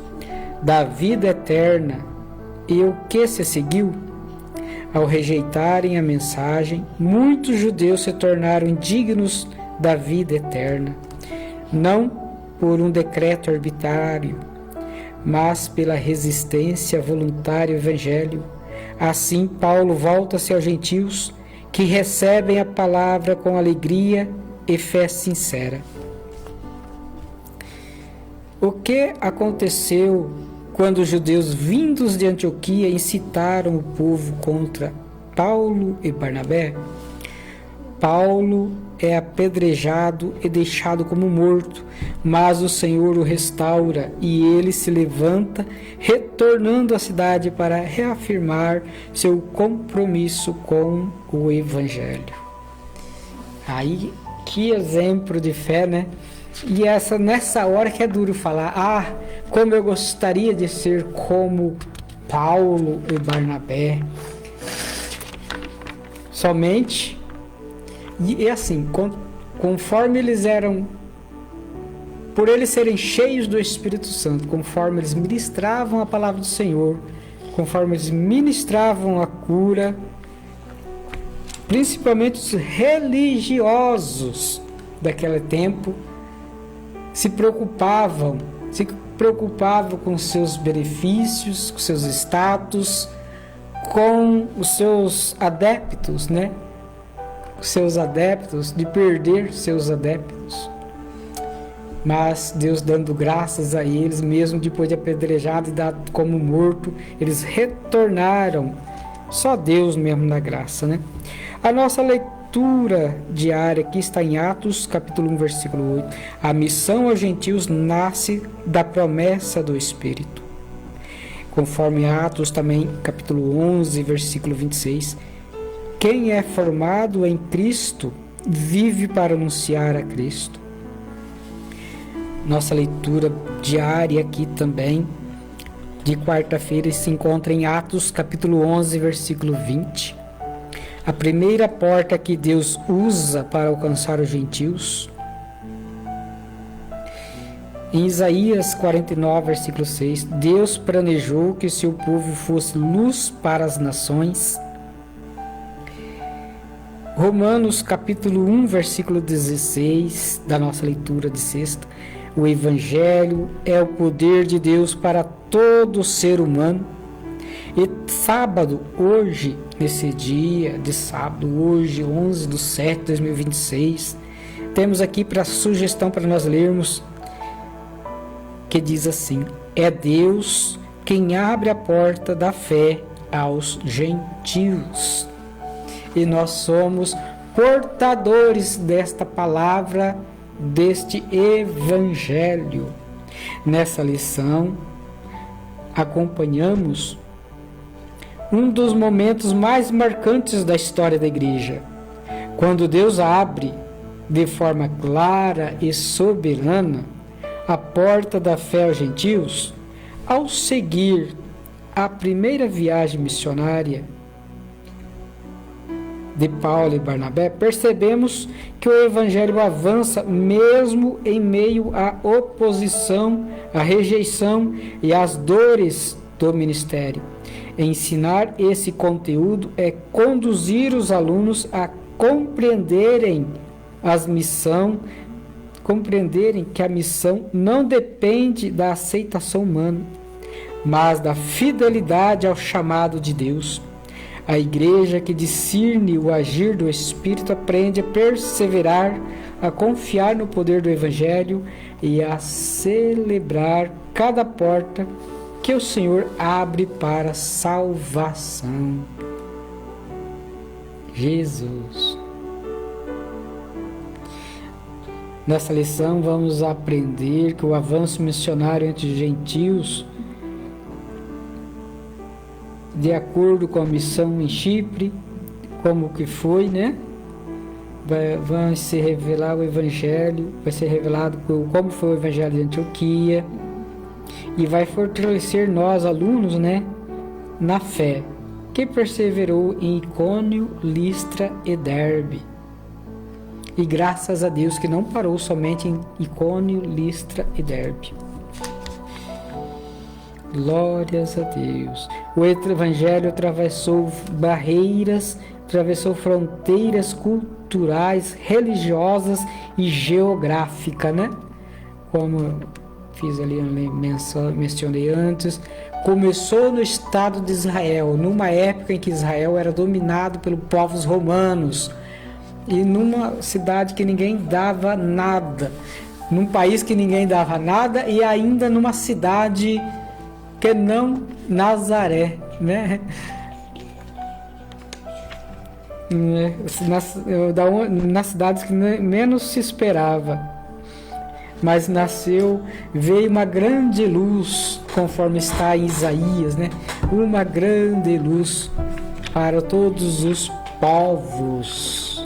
da vida eterna e o que se seguiu? Ao rejeitarem a mensagem, muitos judeus se tornaram indignos da vida eterna, não por um decreto arbitrário, mas pela resistência voluntária ao Evangelho. Assim, Paulo volta-se aos gentios que recebem a palavra com alegria e fé sincera. O que aconteceu quando os judeus vindos de Antioquia incitaram o povo contra Paulo e Barnabé? Paulo é apedrejado e deixado como morto, mas o Senhor o restaura e ele se levanta, retornando à cidade para reafirmar seu compromisso com o Evangelho. Aí, que exemplo de fé, né? E nessa hora que é duro falar, como eu gostaria de ser como Paulo e Barnabé. Somente, e assim, conforme eles eram, por eles serem cheios do Espírito Santo, conforme eles ministravam a palavra do Senhor, conforme eles ministravam a cura, principalmente os religiosos daquele tempo, se preocupavam se preocupava com seus benefícios, com seus status, com os seus adeptos, né? Seus adeptos, de perder seus adeptos. Mas Deus dando graças a eles, mesmo depois de apedrejado e dado como morto, eles retornaram. Só Deus mesmo na graça, né? A nossa leitura diária aqui está em Atos, capítulo 1, versículo 8. A missão aos gentios nasce da promessa do Espírito. Conforme Atos também, capítulo 11, versículo 26. Quem é formado em Cristo vive para anunciar a Cristo. Nossa leitura diária aqui também, de quarta-feira, se encontra em Atos, capítulo 11, versículo 20. A primeira porta que Deus usa para alcançar os gentios. Em Isaías 49, versículo 6, Deus planejou que seu povo fosse luz para as nações. Romanos capítulo 1, versículo 16, da nossa leitura de sexta. O Evangelho é o poder de Deus para todo ser humano. E sábado, hoje, nesse dia de sábado, hoje, 11/7/2026, temos aqui para sugestão para nós lermos, que diz assim: é Deus quem abre a porta da fé aos gentios. E nós somos portadores desta palavra, deste Evangelho. Nessa lição, acompanhamos um dos momentos mais marcantes da história da igreja, quando Deus abre de forma clara e soberana a porta da fé aos gentios, ao seguir a primeira viagem missionária de Paulo e Barnabé, percebemos que o Evangelho avança mesmo em meio à oposição, à rejeição e às dores do ministério. Ensinar esse conteúdo é conduzir os alunos a compreenderem que a missão não depende da aceitação humana, mas da fidelidade ao chamado de Deus. A igreja que discerne o agir do Espírito aprende a perseverar, a confiar no poder do Evangelho e a celebrar cada porta que o Senhor abre para a salvação. Jesus. Nessa lição vamos aprender que o avanço missionário entre os gentios, de acordo com a missão em Chipre, como que foi, né? Vai se revelar o Evangelho, vai ser revelado como foi o Evangelho de Antioquia, e vai fortalecer nós, alunos, né? Na fé, que perseverou em Icônio, Listra e Derbe. E graças a Deus que não parou somente em Icônio, Listra e Derbe. Glórias a Deus. O Evangelho atravessou barreiras, atravessou fronteiras culturais, religiosas e geográficas, né? Como fiz ali, mencionei antes, começou no estado de Israel, numa época em que Israel era dominado pelos povos romanos, e numa cidade que ninguém dava nada, num país que ninguém dava nada, e ainda numa cidade que não Nazaré, né? Nas cidades que menos se esperava. Mas veio uma grande luz, conforme está em Isaías, né? Uma grande luz para todos os povos.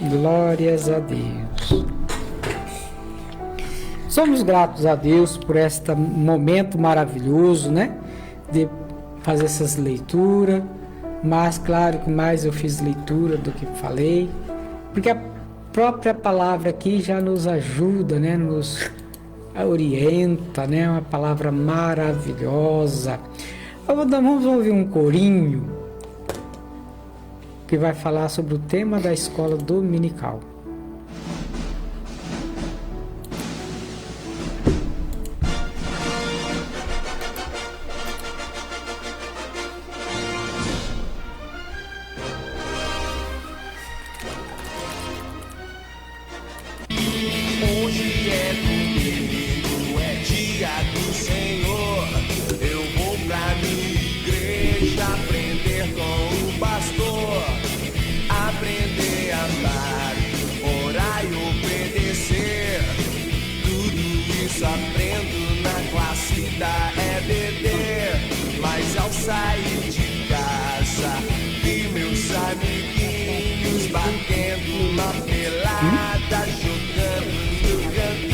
Glórias a Deus. Somos gratos a Deus por este momento maravilhoso, né? De fazer essas leituras. Mas claro que mais eu fiz leitura do que falei, porque a própria palavra aqui já nos ajuda, né? Nos orienta, né? Uma palavra maravilhosa. Vamos ouvir um corinho que vai falar sobre o tema da escola dominical. aprendo na classe da EBD. Mas ao sair de casa, vi meus amiguinhos batendo uma pelada, jogando no campinho.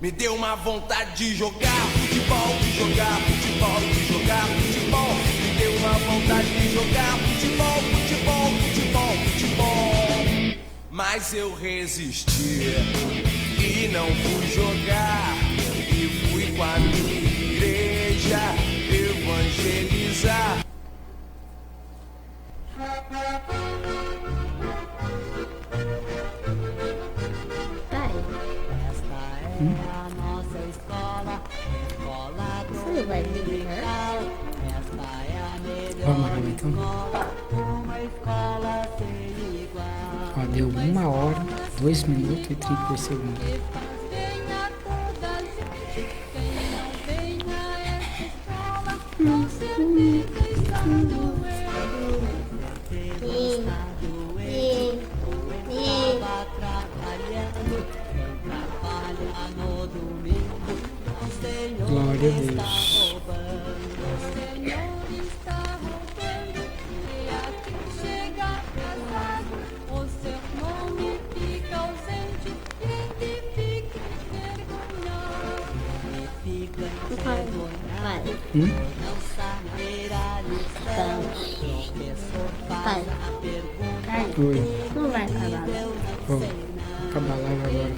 Me deu uma vontade de jogar futebol, de jogar futebol, de jogar futebol. Me deu uma vontade de jogar futebol, futebol, futebol, futebol. Mas eu resisti e não fui jogar. E fui com a minha igreja evangelizar. Você vai brincar? Vamos lá, então. Ó, deu 1h, 2 minutos e 32 segundos. Glória a Deus. Pai. Oi. Não vai acabar. Vou acabar a live agora.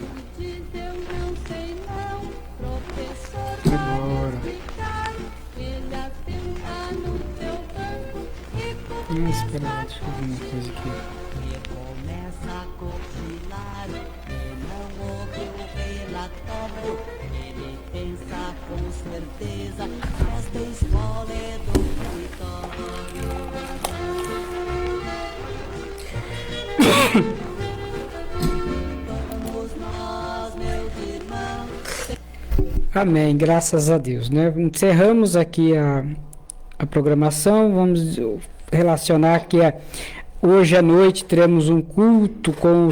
Agora. Espera lá, deixa eu ver uma coisa aqui. Ele pensa com certeza, esta escola é do vitório. Vamos nós, meus irmãos. Amém, graças a Deus, né? Encerramos aqui a programação, vamos relacionar que hoje à noite teremos um culto com o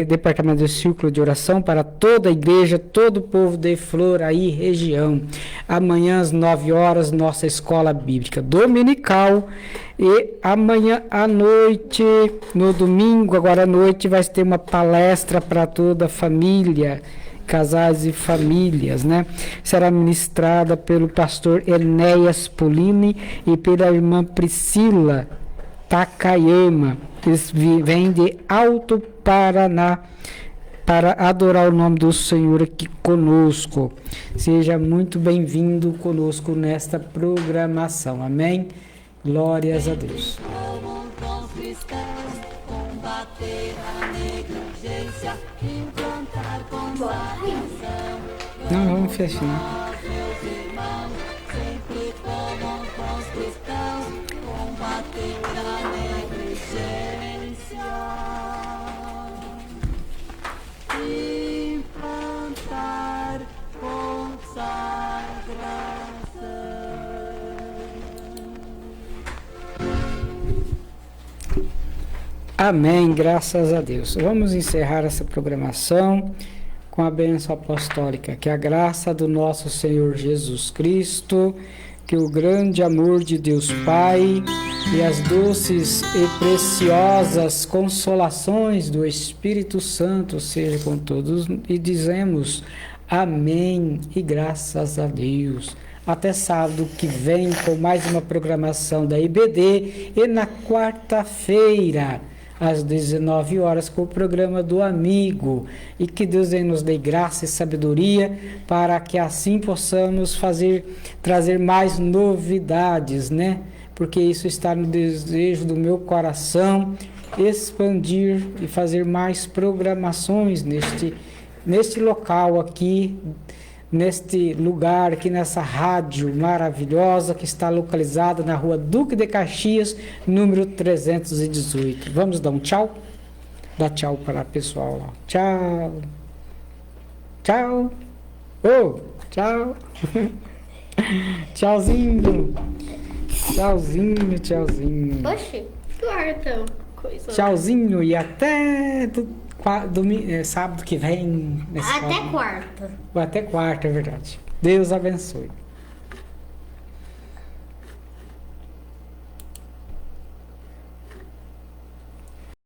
departamento de círculo de oração para toda a igreja, todo o povo de Floraí região. Amanhã às 9h, nossa escola bíblica dominical. E amanhã à noite, no domingo, agora à noite, vai ter uma palestra para toda a família, casais e famílias, né? Será ministrada pelo pastor Enéas Polini e pela irmã Priscila Takayama. Eles vêm de Alto Paraná para adorar o nome do Senhor aqui conosco. Seja muito bem-vindo conosco nesta programação. Amém? Glórias a Deus. Não, vamos fechar. Amém, graças a Deus. Vamos encerrar essa programação com a bênção apostólica. Que a graça do nosso Senhor Jesus Cristo, que o grande amor de Deus Pai e as doces e preciosas consolações do Espírito Santo seja com todos. E dizemos amém e graças a Deus. Até sábado que vem com mais uma programação da IBD e na quarta-feira às 19h com o programa do Amigo. E que Deus nos dê graça e sabedoria para que assim possamos trazer mais novidades, né? Porque isso está no desejo do meu coração, expandir e fazer mais programações neste local aqui, neste lugar aqui, nessa rádio maravilhosa que está localizada na rua Duque de Caxias, número 318. Vamos dar um tchau? Dá tchau para o pessoal lá. Tchau. Tchau. Oh, tchau. Tchauzinho. Tchauzinho, tchauzinho. Oxi, que larga tão coisa. Tchauzinho e até sábado que vem. Na escola. Até quarta. Ou até quarta, é verdade. Deus abençoe.